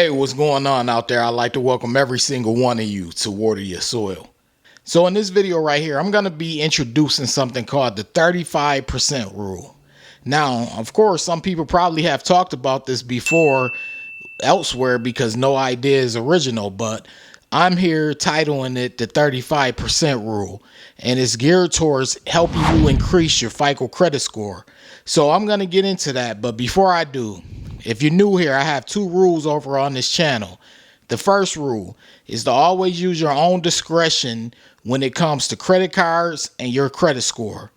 Hey, what's going on out there? I'd like to welcome every single one of you to Water Your Soil. So in this video right here, I'm going to be introducing something called the 35% rule. Now, of course, some people probably have talked about this before elsewhere because no idea is original, but I'm here titling it the 35% rule, and it's geared towards helping you increase your FICO credit score. So I'm going to get into that, but before I do, if you're new here, I have two rules over on this channel. The first rule is to always use your own discretion when it comes to credit cards and your credit score.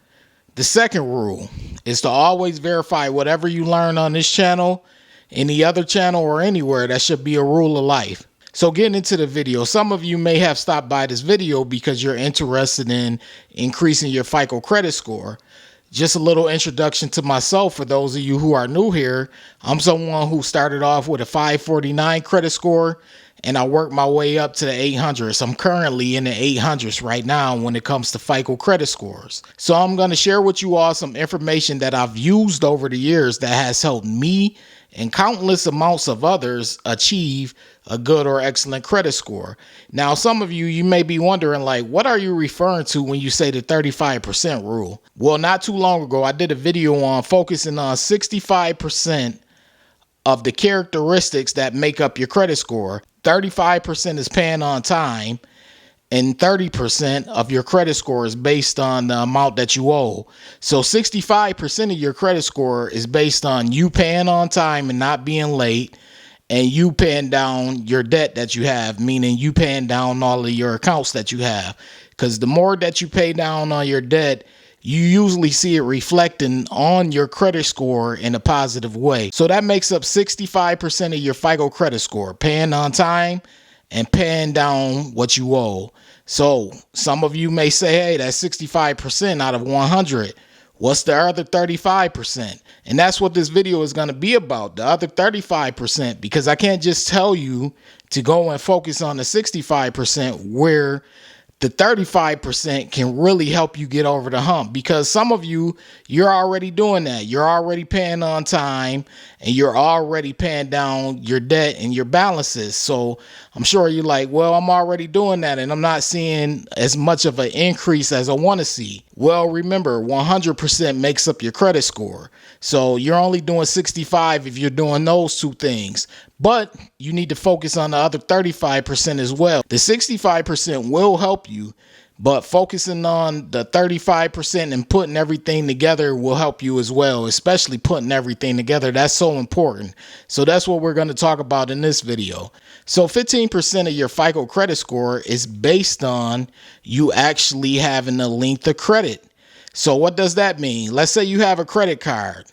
The second rule is to always verify whatever you learn on this channel, any other channel, or anywhere. That should be a rule of life. So getting into the video, some of you may have stopped by this video because you're interested in increasing your FICO credit score. Just a little introduction to myself for those of you who are new here. I'm someone who started off with a 549 credit score, and I worked my way up to the 800s. I'm currently in the 800s right now when it comes to FICO credit scores. So I'm going to share with you all some information that I've used over the years that has helped me and countless amounts of others achieve a good or excellent credit score. Now, some of you may be wondering, like, what are you referring to when you say the 35% rule? Well, not too long ago, I did a video on focusing on 65% of the characteristics that make up your credit score. 35% is paying on time, and 30% of your credit score is based on the amount that you owe. So 65% of your credit score is based on you paying on time and not being late, and you paying down your debt that you have, meaning you paying down all of your accounts that you have. Because the more that you pay down on your debt, you usually see it reflecting on your credit score in a positive way. So that makes up 65% of your FICO credit score, paying on time and paying down what you owe. So some of you may say, hey, that's 65% out of 100. What's the other 35%? And that's what this video is going to be about, the other 35%, because I can't just tell you to go and focus on the 65% where the 35% can really help you get over the hump, because some of you, you're already doing that. You're already paying on time and you're already paying down your debt and your balances. So I'm sure you're like, well, I'm already doing that and I'm not seeing as much of an increase as I want to see. Well, remember, 100% makes up your credit score. So you're only doing 65 if you're doing those two things. But you need to focus on the other 35% as well. The 65% will help you, but focusing on the 35% and putting everything together will help you as well, especially putting everything together. That's so important. So that's what we're going to talk about in this video. So 15% of your FICO credit score is based on you actually having a length of credit. So what does that mean? Let's say you have a credit card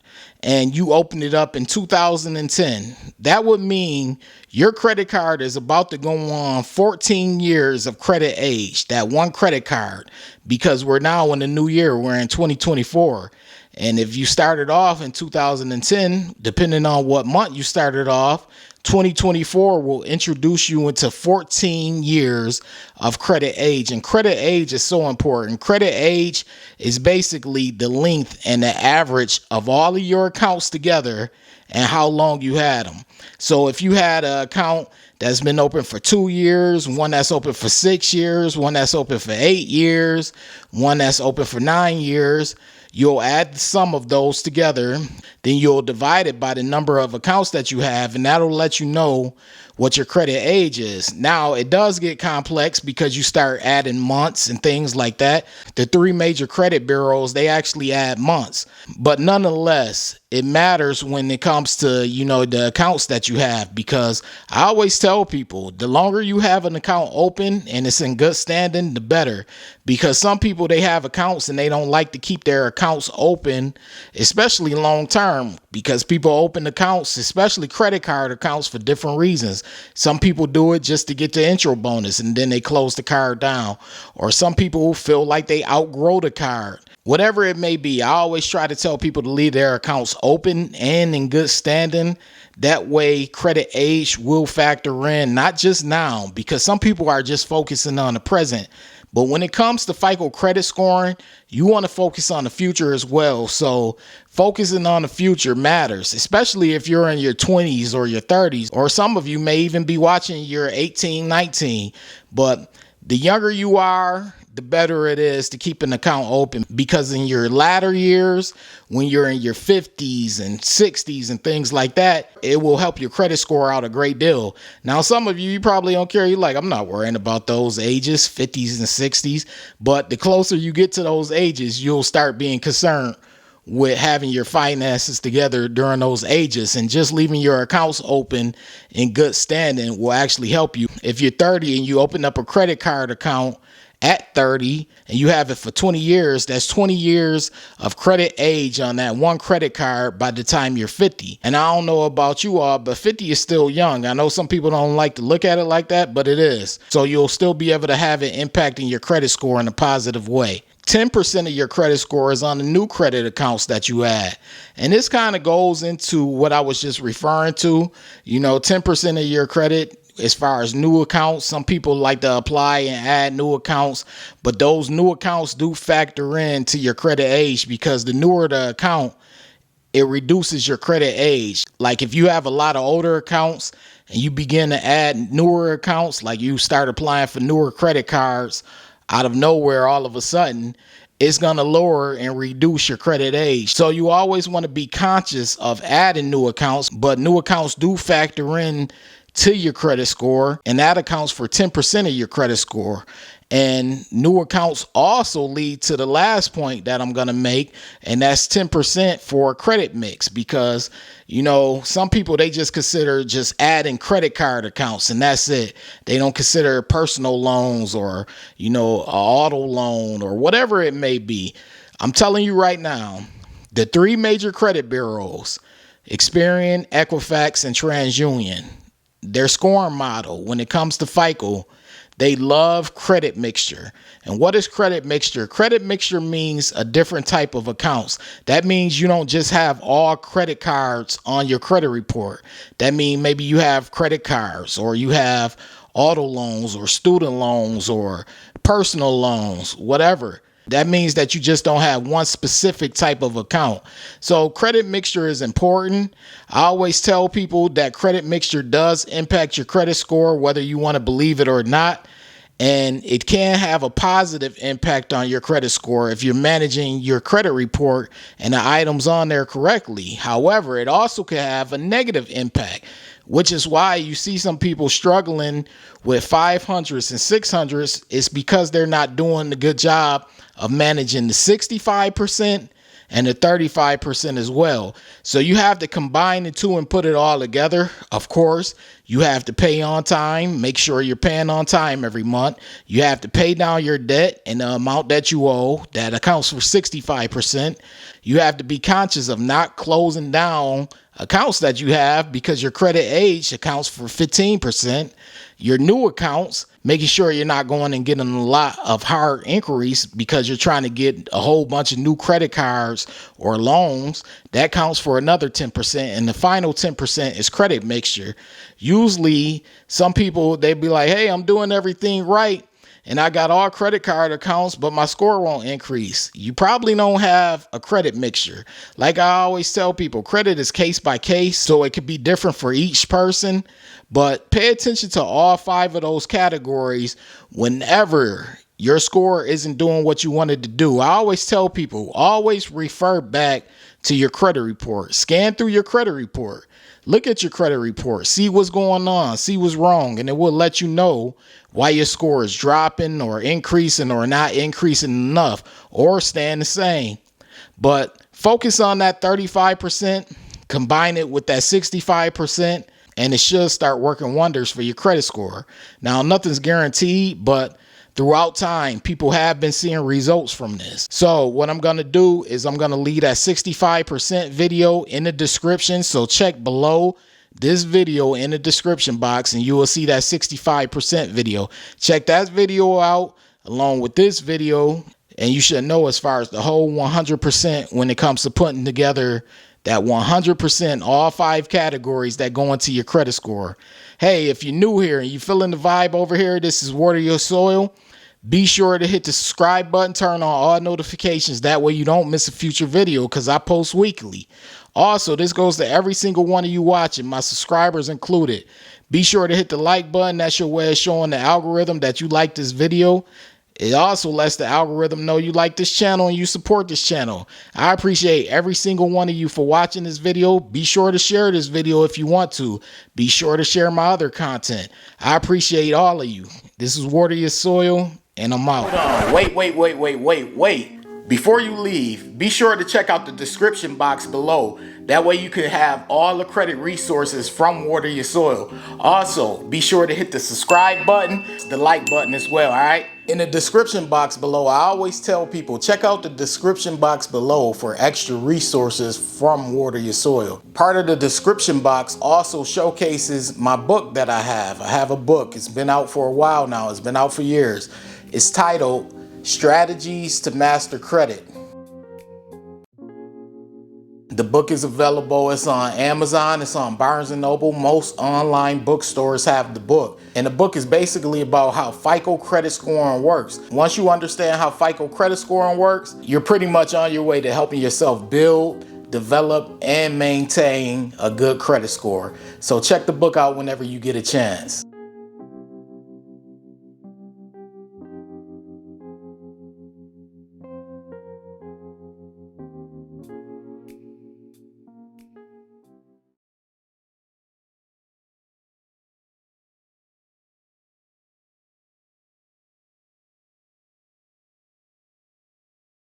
and you open it up in 2010. That would mean your credit card is about to go on 14 years of credit age, that one credit card, because we're now in the new year, we're in 2024. And if you started off in 2010, depending on what month you started off, 2024 will introduce you into 14 years of credit age. And credit age is so important. Credit age is basically the length and the average of all of your accounts together and how long you had them. So if you had an account that's been open for 2 years, one that's open for 6 years, one that's open for 8 years, one that's open for 9 years, you'll add the sum of those together, then you'll divide it by the number of accounts that you have, and that'll let you know what your credit age is. Now, it does get complex because you start adding months and things like that. The three major credit bureaus, they actually add months. But nonetheless, it matters when it comes to, the accounts that you have, because I always tell people the longer you have an account open and it's in good standing, the better. Because some people, they have accounts and they don't like to keep their accounts open, especially long term, because people open accounts, especially credit card accounts, for different reasons. Some people do it just to get the intro bonus and then they close the card down. Or some people feel like they outgrow the card. Whatever it may be, I always try to tell people to leave their accounts open and in good standing. That way, credit age will factor in, not just now, because some people are just focusing on the present, But when it comes to FICO credit scoring, you want to focus on the future as well. So focusing on the future matters, especially if you're in your 20s or your 30s, or some of you may even be watching your 18, 19. But the younger you are, the better it is to keep an account open, because in your latter years, when you're in your 50s and 60s and things like that, it will help your credit score out a great deal. Now, some of you probably don't care. You're like, I'm not worrying about those ages, 50s and 60s. But the closer you get to those ages, you'll start being concerned with having your finances together during those ages, and just leaving your accounts open in good standing will actually help you. If you're 30 and you open up a credit card account at 30 and you have it for 20 years, that's 20 years of credit age on that one credit card by the time you're 50. And I don't know about you all, but 50 is still young. I know some people don't like to look at it like that, but it is. So you'll still be able to have it impacting your credit score in a positive way. 10% of your credit score is on the new credit accounts that you add. And this kind of goes into what I was just referring to. 10% of your credit as far as new accounts. Some people like to apply and add new accounts, but those new accounts do factor into your credit age, because the newer the account, it reduces your credit age. Like if you have a lot of older accounts and you begin to add newer accounts, like you start applying for newer credit cards out of nowhere, all of a sudden, it's going to lower and reduce your credit age. So you always want to be conscious of adding new accounts, but new accounts do factor in to your credit score, and that accounts for 10% of your credit score. And new accounts also lead to the last point that I'm going to make, and that's 10% for credit mix, because some people, they just consider just adding credit card accounts and that's it. They don't consider personal loans or an auto loan or whatever it may be. I'm telling you right now, the three major credit bureaus, Experian, Equifax, and TransUnion, their scoring model when it comes to FICO, they love credit mixture. And what is credit mixture? Credit mixture means a different type of accounts. That means you don't just have all credit cards on your credit report. That means maybe you have credit cards, or you have auto loans or student loans or personal loans, whatever. That means that you just don't have one specific type of account. So credit mixture is important. I always tell people that credit mixture does impact your credit score, whether you want to believe it or not. And it can have a positive impact on your credit score if you're managing your credit report and the items on there correctly. However, it also can have a negative impact, which is why you see some people struggling with 500s and 600s. It's because they're not doing a good job of managing the 65% and the 35% as well. So you have to combine the two and put it all together. Of course, you have to pay on time. Make sure you're paying on time every month. You have to pay down your debt and the amount that you owe. That accounts for 65%. You have to be conscious of not closing down accounts that you have, because your credit age accounts for 15%. Your new accounts, making sure you're not going and getting a lot of hard inquiries because you're trying to get a whole bunch of new credit cards or loans, that counts for another 10%. And the final 10% is credit mixture. Usually some people, they be like, hey, I'm doing everything right and I got all credit card accounts, but my score won't increase. You probably don't have a credit mixture. Like I always tell people, credit is case by case, so it could be different for each person. But pay attention to all 5 of those categories whenever your score isn't doing what you wanted to do. I always tell people, always refer back to your credit report. Scan through your credit report. Look at your credit report. See what's going on. See what's wrong. And it will let you know why your score is dropping or increasing or not increasing enough or staying the same. But focus on that 35%. Combine it with that 65%. And it should start working wonders for your credit score. Now, nothing's guaranteed, but throughout time, people have been seeing results from this. So what I'm going to do is I'm going to leave that 65% video in the description. So check below this video in the description box and you will see that 65% video. Check that video out along with this video. And you should know as far as the whole 100% when it comes to putting together that 100%, all 5 categories that go into your credit score. Hey, if you're new here and you feeling the vibe over here, this is Water Your Soil. Be sure to hit the subscribe button, turn on all notifications. That way you don't miss a future video because I post weekly. Also, this goes to every single one of you watching, my subscribers included. Be sure to hit the like button. That's your way of showing the algorithm that you like this video. It also lets the algorithm know you like this channel and you support this channel. I appreciate every single one of you for watching this video. Be sure to share this video if you want to. Be sure to share my other content. I appreciate all of you. This is Water Your Soil, and I'm out. Hold on. Wait. Before you leave, be sure to check out the description box below. That way you can have all the credit resources from Water Your Soil. Also, be sure to hit the subscribe button, the like button as well, all right? In the description box below, I always tell people, check out the description box below for extra resources from Water Your Soil. Part of the description box also showcases my book that I have. I have a book. It's been out for a while now. It's been out for years. It's titled Strategies to Master Credit. The book is available. It's on Amazon. It's on Barnes & Noble. Most online bookstores have the book. And the book is basically about how FICO credit scoring works. Once you understand how FICO credit scoring works, you're pretty much on your way to helping yourself build, develop, and maintain a good credit score. So check the book out whenever you get a chance.